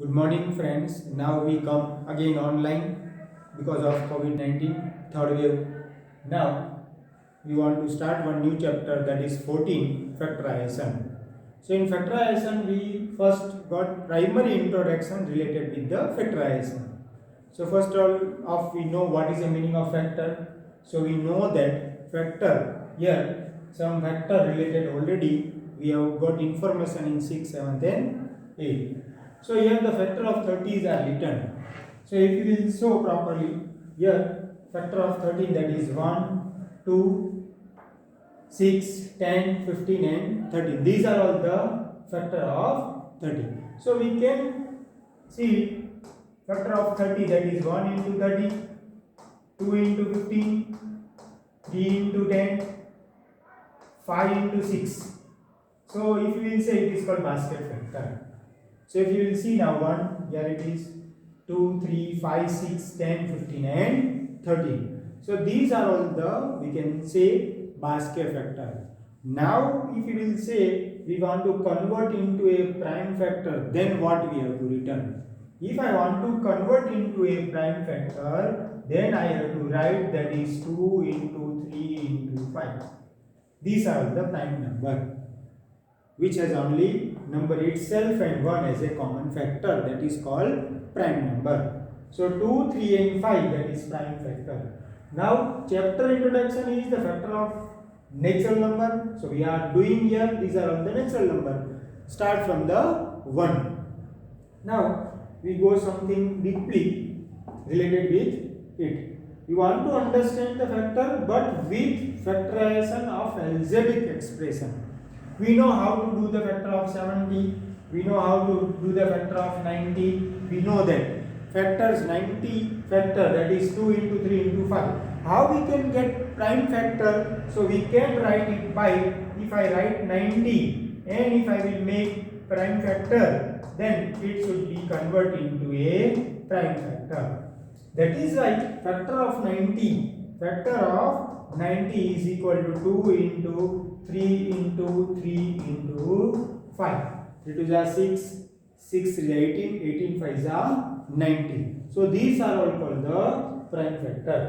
Good morning, friends. Now we come again online because of COVID-19 third wave. Now we want to start one new chapter, that is 14 factorization. So in factorization we first got primary introduction related with the factorization. So first of we know what is the meaning of factor. So we know that factor, here some factor related already we have got information in 6, 7, then 8. So here the factor of 30s are written. So if you will show properly, here factor of 13, that is 1, 2, 6, 10, 15 and 13. These are all the factor of 30. So we can see factor of 30, that is 1 into 30, 2 into 15, 3 into 10, 5 into 6. So if you will say, it is called basket factor. So if you will see now, 1, here it is 2, 3, 5, 6, 10, 15 and 13. So these are all the, we can say, basket factor. Now if you will say we want to convert into a prime factor, then what we have to return? If I want to convert into a prime factor, then I have to write that is 2 into 3 into 5. These are the prime number, which has only number itself and 1 as a common factor, that is called prime number. So 2, 3 and 5, that is prime factor. Now chapter introduction is the factor of natural number. So we are doing here, these are all the natural number. Start from the 1. Now we go something deeply related with it. We want to understand the factor but with factorization of algebraic expression. We know how to do the factor of 70, we know how to do the factor of 90, we know that factors 90 factor, that is 2 into 3 into 5. How we can get prime factor? So we can write it by, if I write 90 and if I will make prime factor, then it should be converted into a prime factor. That is right, factor of 90 is equal to 2 into 3 into 3 into 5. 3 2 is 6, 6 is 18, 18 5 is 90. So these are all called the prime factor.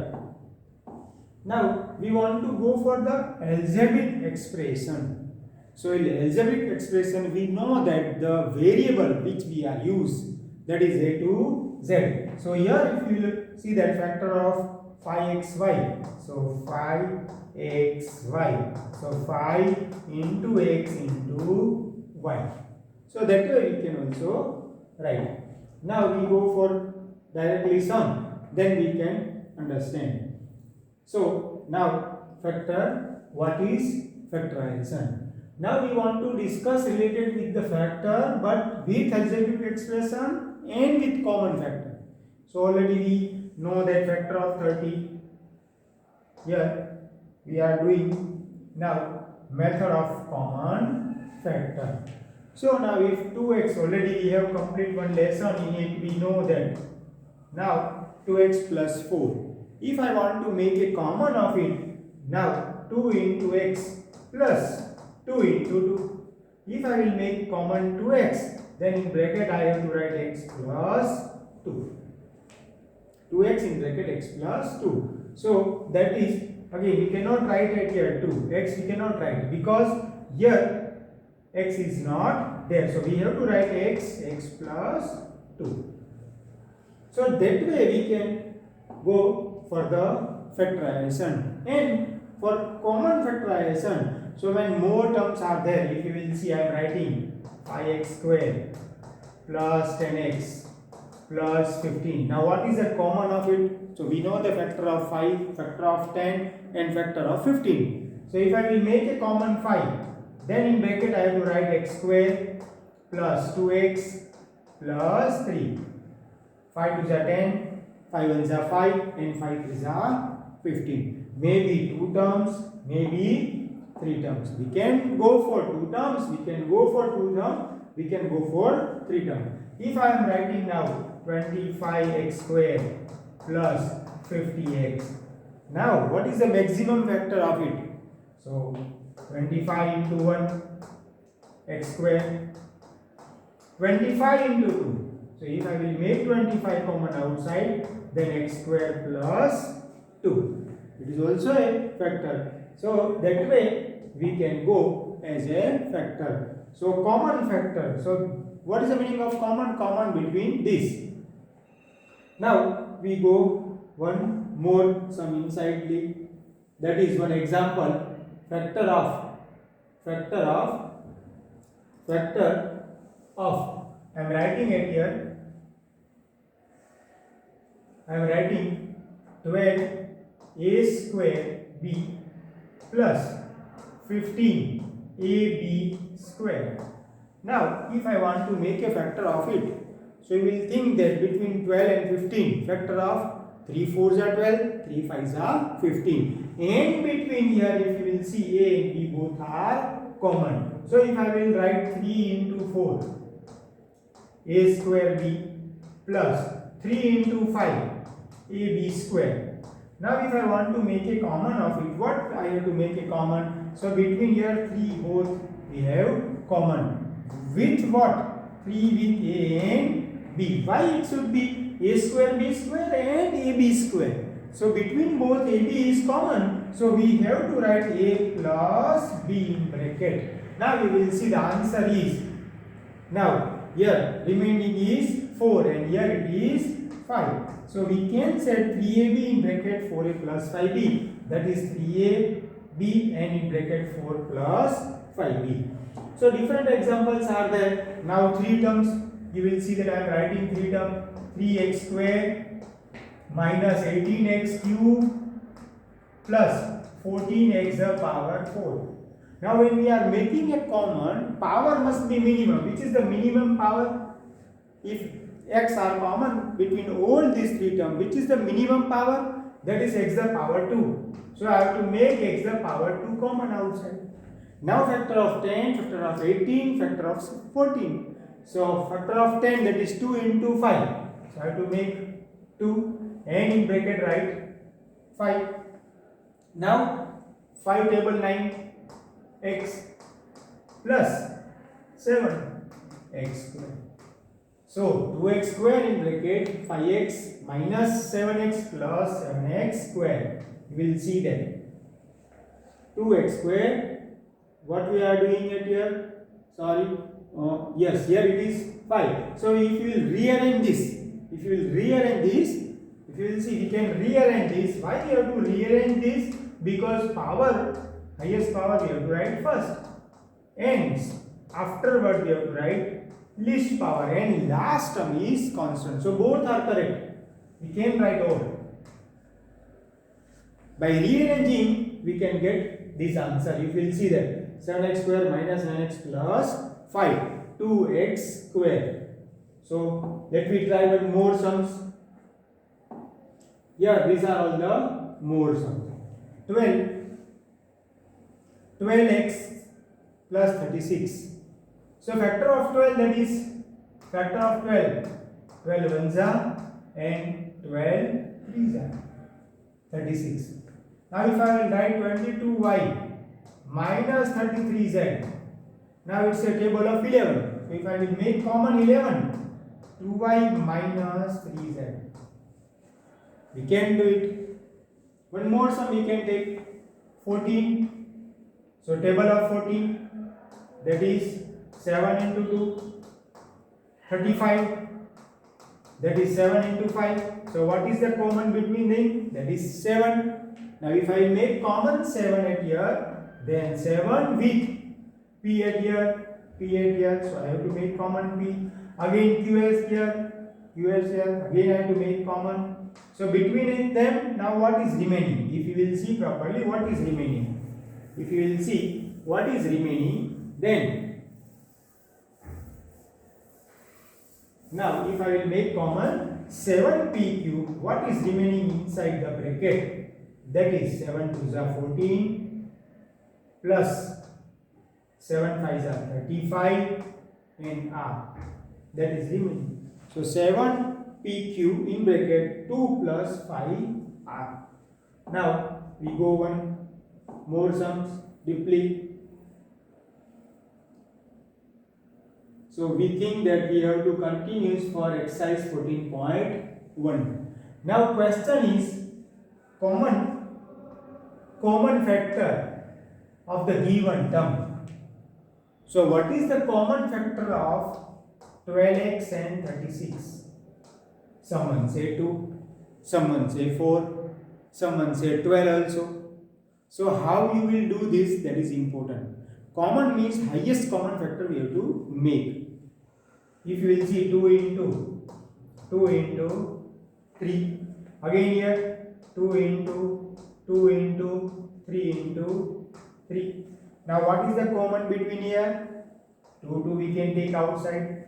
Now we want to go for the algebraic expression. So in algebraic expression we know that the variable which we are use, that is a to z. So here if you will see that factor of 5xy, so 5xy, so 5 into x into y. So that way we can also write. Now we go for directly sum, then we can understand. So now factor, what is factorization? Now we want to discuss related with the factor but with algebraic expression and with common factor. So already we know that factor of 30. Here we are doing now method of common factor. So now if 2x, already we have complete one lesson in it, we know that now 2x plus 4. If I want to make a common of it, now 2 into x plus 2 into 2. If I will make common 2x, then in bracket I have to write x plus 2. 2x in bracket x plus 2. So that is, again we cannot write it here 2. X we cannot write because here x is not there. So we have to write x plus 2. So that way we can go for the factorization. And for common factorization, so when more terms are there, if you will see, I am writing 5x square plus 10x plus 15. Now what is the common of it? So we know the factor of 5, factor of 10 and factor of 15. So if I will make a common 5, then in bracket I have to write x square plus 2x plus 3. 5 2 is 10, 5 1 is 5 and 5 3 is 15. Maybe 2 terms, maybe 3 terms. We can go for 2 terms, we can go for 2 terms, we can go for 3 terms. If I am writing now 25x square plus 50x, now what is the maximum factor of it? So 25 into 1 x square, 25 into 2. So if I will make 25 common outside, then x square plus 2. It is also a factor. So that way we can go as a factor. So common factor. So what is the meaning of common? Common between this. Now we go one more sum insidely. That is one example. Factor of I am writing it here. I am writing 12a square b plus 15ab square. Now, if I want to make a factor of it, so you will think that between 12 and 15, factor of 3 4s are 12, 3 5s are 15. And between here, if you will see a and b both are common. So if I will write 3 into 4, a square b plus 3 into 5, ab square. Now if I want to make a common of it, what I have to make a common? So between here 3 both we have common. With what? 3 with a and b. Why it should be a square b square and ab square? So between both ab is common. So we have to write a plus b in bracket. Now we will see the answer is, now here remaining is 4 and here it is 5. So we can set 3ab in bracket 4a plus 5b. That is 3ab and in bracket 4 plus 5b. So different examples are there. Now 3 terms. You will see that I am writing 3 terms. 3x square minus 18x cube plus 14x the power 4. Now when we are making a common, power must be minimum. Which is the minimum power? If x are common between all these 3 terms, which is the minimum power? That is x the power 2. So I have to make x the power 2 common outside. Now factor of 10, factor of 18, factor of 14. So factor of 10, that is 2 into 5. So I have to make 2 and in bracket write 5. Now 5 table 9 x plus 7 x square. So 2x square in bracket 5x minus 7x plus 7x square. You will see that 2x square. What we are doing it here? Sorry. Yes, here it is 5. So if you will rearrange this, if you will see, we can rearrange this. Why we have to rearrange this? Because power, highest power we have to write first. And afterward we have to write least power. And last term is constant. So both are correct. We can write all. By rearranging, we can get this answer. You will see that 7x square minus 9x plus 5, 2x square. So let me try one more sums. Here these are all the more sums. 12x plus 36. So factor of 12, that is factor of 12. 12 ones are and 12 threes are 36. Now if I will write 22y minus 33z. Now it's a table of 11. So if I will make common 11, 2y minus 3z. We can do it. One more sum we can take 14. So table of 14, that is 7 into 2, 35. That is 7 into 5. So what is the common between them? That is 7. Now if I make common 7 at here, then 7 with p at here, so I have to make common p. Again qs here, again I have to make common. So between them, now what is remaining? If you will see properly, what is remaining? If you will see what is remaining, then now if I will make common 7p cube, what is remaining inside the bracket? That is 7 2s are 14. Plus 7 5s are 35 and r, that is remaining. So 7p cube in bracket 2 plus 5r. Now we go one more sums deeply. So we think that we have to continue for exercise 14.1. Now question is common factor of the given term. So what is the common factor of 12x and 36? Someone say 2, someone say 4, someone say 12 also. So how you will do this, that is important. Common means highest common factor we have to make. If you will see 2 into 3, again here 2 into 3 into 3. Now what is the common between here? 2 we can take outside,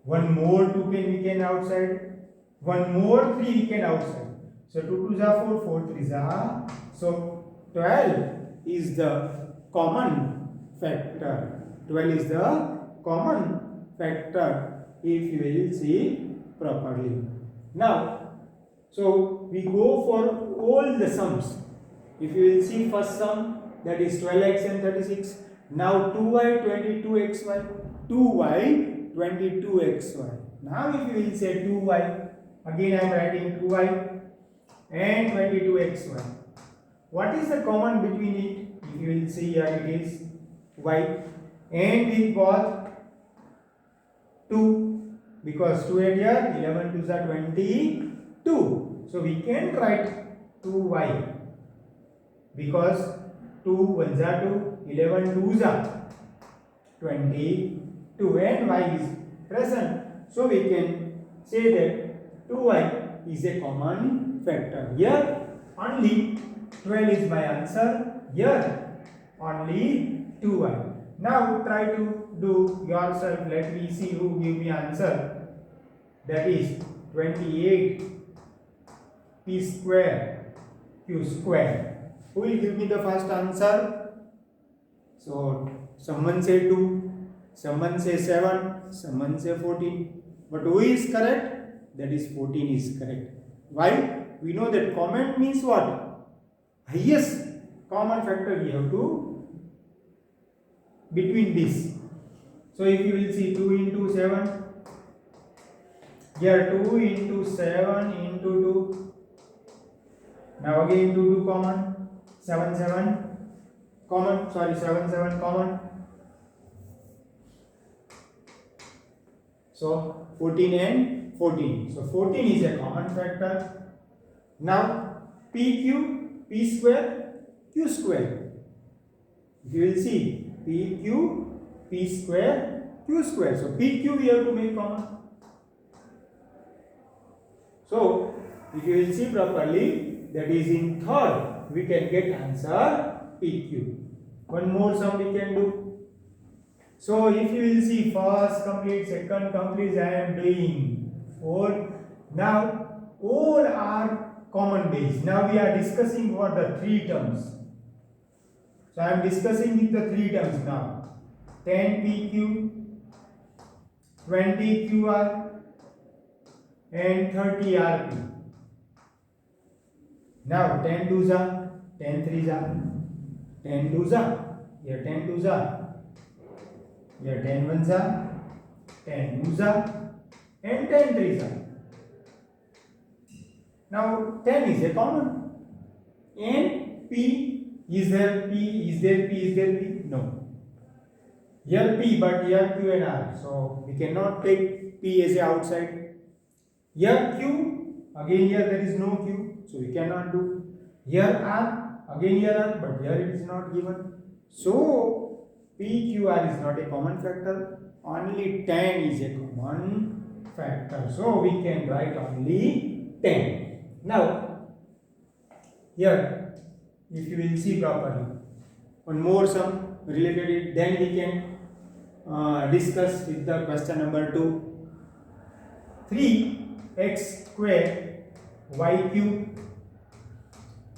one more 2 we can outside, one more 3 we can outside. So 2 2s are 4, 4 3s are. So 12 is the common factor. 12 is the common factor if you will see properly. Now, so we go for all the sums. If you will see first sum, that is 12x and 36. Now 2y 22xy, 2y 22xy. Now if you will say 2y, again I am writing 2y and 22xy. What is the common between it? If you will see here, it is y, and with both 2, because 2 and here 11 2s are 22. So we can write 2y, because 2 1s are 2, 11 2s are 22, and y is present. So we can say that 2y is a common factor. Here only 12 is my answer. Here only 2y. Now try to do yourself. Let me see who give me answer. That is 28 p square q square. Who will give me the first answer? So someone say 2, someone say 7, someone say 14. But who is correct? That is 14 is correct. Why? We know that common means what? Highest common factor we have to between this. So if you will see 2 into 7, here 2 into 7 into 2. Now again 2 common, 7 common, 7 common. So 14 and 14. So 14 is a common factor. Now p square, q square. If you will see p square, q square. So PQ we have to make common. So if you will see properly, that is in third, we can get answer PQ. One more sum we can do. So if you will see first complete, second complete, I am doing fourth. Now all are common base. Now we are discussing what the three terms. So I am discussing with the three terms now. 10 PQ, 20 QR, and 30 RP. Now 10 2s are, 10 3s are, 10 2s are, here 10 2s are, here 10 1s are, 10 2s are, and 10 3s are. Now 10 is a common. And P, is there P? Is there P? Is there P? No. Here P, but here Q and R. So we cannot take P as a outside. Here Q, again here there is no Q, so we cannot do. Here R, again here R, but here it is not given. So PQR is not a common factor. Only 10 is a common factor. So we can write only 10. Now here, if you will see properly, one more sum related it, then we can discuss with the question number 2. 3x square y cube,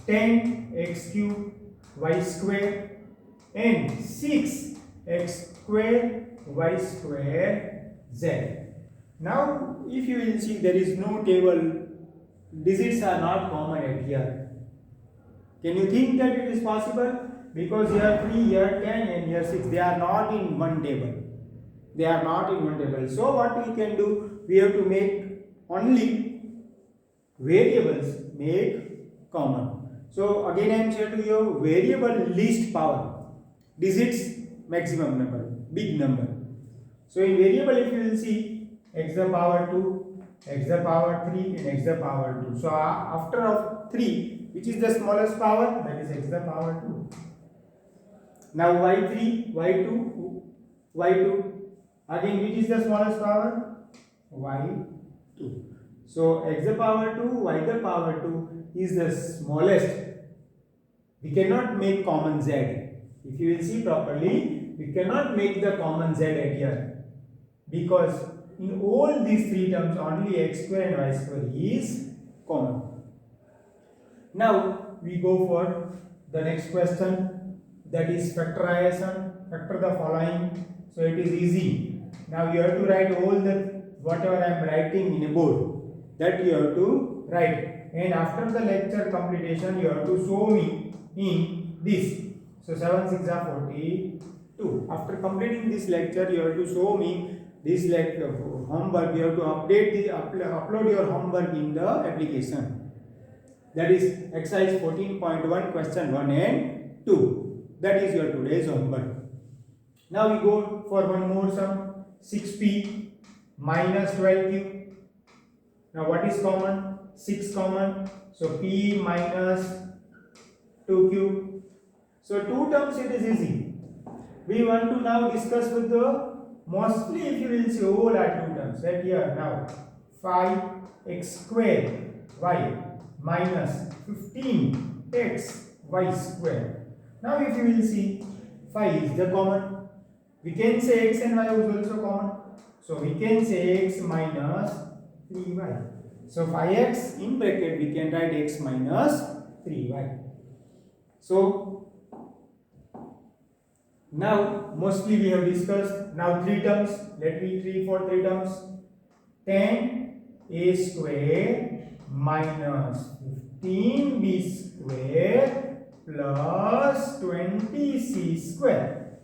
10x cube y square, and 6x square y square z. Now if you will see, there is no table, digits are not common at here. Can you think that it is possible? Because here 3, here 10 and here 6, they are not in one table. They are not in one table. So what we can do? We have to make only variables make common. So again I am saying to you, variable least power, digits maximum number, big number. So in variable, if you will see x the power 2, x the power 3 and x the power 2. So after of 3, which is the smallest power? That is x the power 2. Now y3, y2, y2. Again, which is the smallest power? y2. So x the power 2, y the power 2 is the smallest. We cannot make common z. If you will see properly, we cannot make the common z at here, because in all these three terms only x square and y square is common. Now we go for the next question, that is factorization. Factor the following. So it is easy. Now you have to write all the whatever I am writing in a board, that you have to write, and after the lecture completion you have to show me in this. So 7 6 are 42. After completing this lecture, you have to show me this lecture homework. You have to upload your homework in the application. That is exercise 14.1 question 1 and 2. That is your today's homework. Now we go for one more sum. 6p minus 12q. Now what is common? 6 common. So p minus 2q. So two terms it is easy. We want to now discuss with the, mostly if you will see all are two terms. Right here now 5x square y minus 15x y square. Now if you will see 5 is the common. We can say x and y is also common. So we can say x minus 3y. So 5x in bracket we can write x minus 3y. So now mostly we have discussed. Now three terms. Let me three terms. 10a square minus 15b square plus 20c square.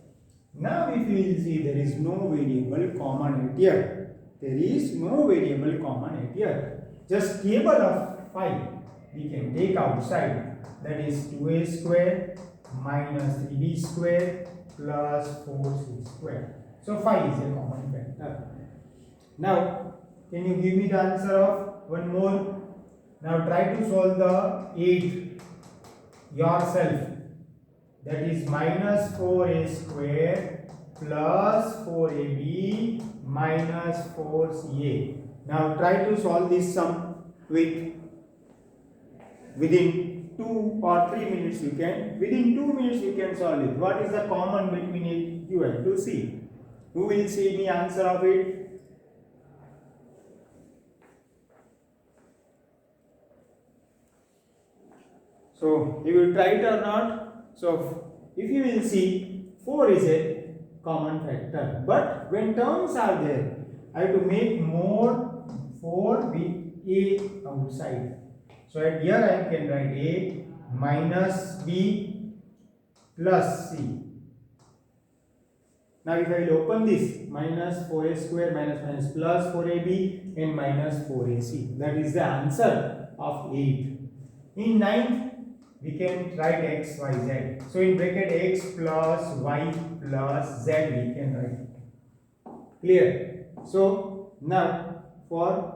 Now if you will see, there is no variable common at here. There is no variable common at here. Just table of 5 we can take outside. That is 2a square minus 3b square plus 4c square. So 5 is a common factor. Now can you give me the answer of one more? Now try to solve the 8 yourself. That is minus 4a square plus 4ab minus 4ca. Now try to solve this sum within 2 or 3 minutes you can. Within 2 minutes you can solve it. What is the common between it? You have to see. Who will see the answer of it? So you will try it or not? So if you will see, 4 is a common factor. But when terms are there, I have to make more 4 with a outside. So at here I can write a minus b plus c. Now if I will open this, minus 4a square minus plus 4ab and minus 4ac. That is the answer of 8. In 9th, we can write x, y, z. So in bracket x plus y plus z we can write. Clear? So now for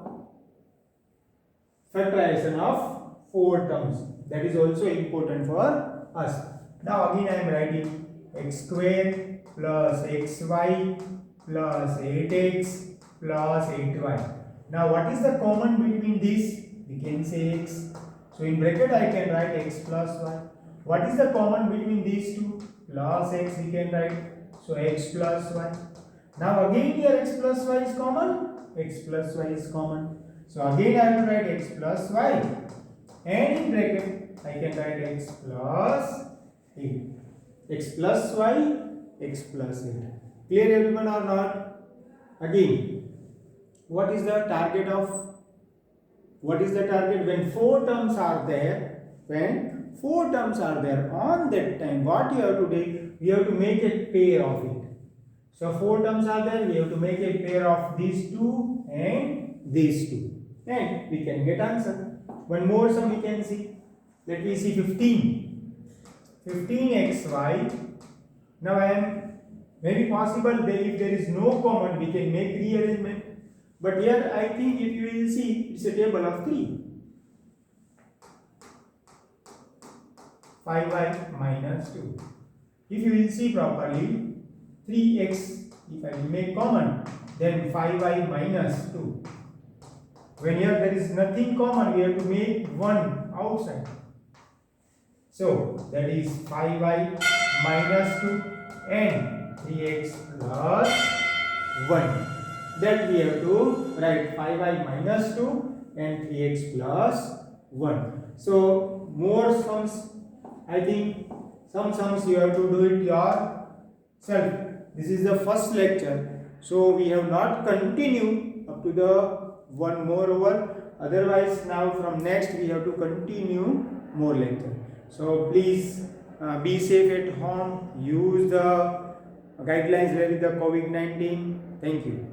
factorization of 4 terms, that is also important for us. Now again I am writing x square plus xy plus 8x plus 8y. Now what is the common between these? We can say x. So in bracket I can write x plus y. What is the common between these two? Plus x we can write. So x plus y. Now again here x plus y is common. X plus y is common. So again I have to write x plus y. And in bracket I can write x plus 8. X plus y, x plus 8. Clear everyone or not? Again, what is the target when 4 terms are there? When 4 terms are there, on that time what you have to do? You have to make a pair of it. So 4 terms are there. We have to make a pair of these two and these two, and we can get answer. One more sum we can see. Let me see 15. 15xy. Now I am maybe possible that if there is no common, we can make rearrangement. But here I think if you will see, it's a table of 3. 5y minus 2. If you will see properly, 3x, if I will make common, then 5y minus 2. When here there is nothing common, we have to make 1 outside. So that is 5y minus 2 and 3x plus 1. That we have to write 5y minus 2 and 3x plus 1. So more sums, I think some sums you have to do it yourself. This is the first lecture, so we have not continued up to the one more over. Otherwise, now from next we have to continue more lecture. So please be safe at home. Use the guidelines with the COVID-19. Thank you.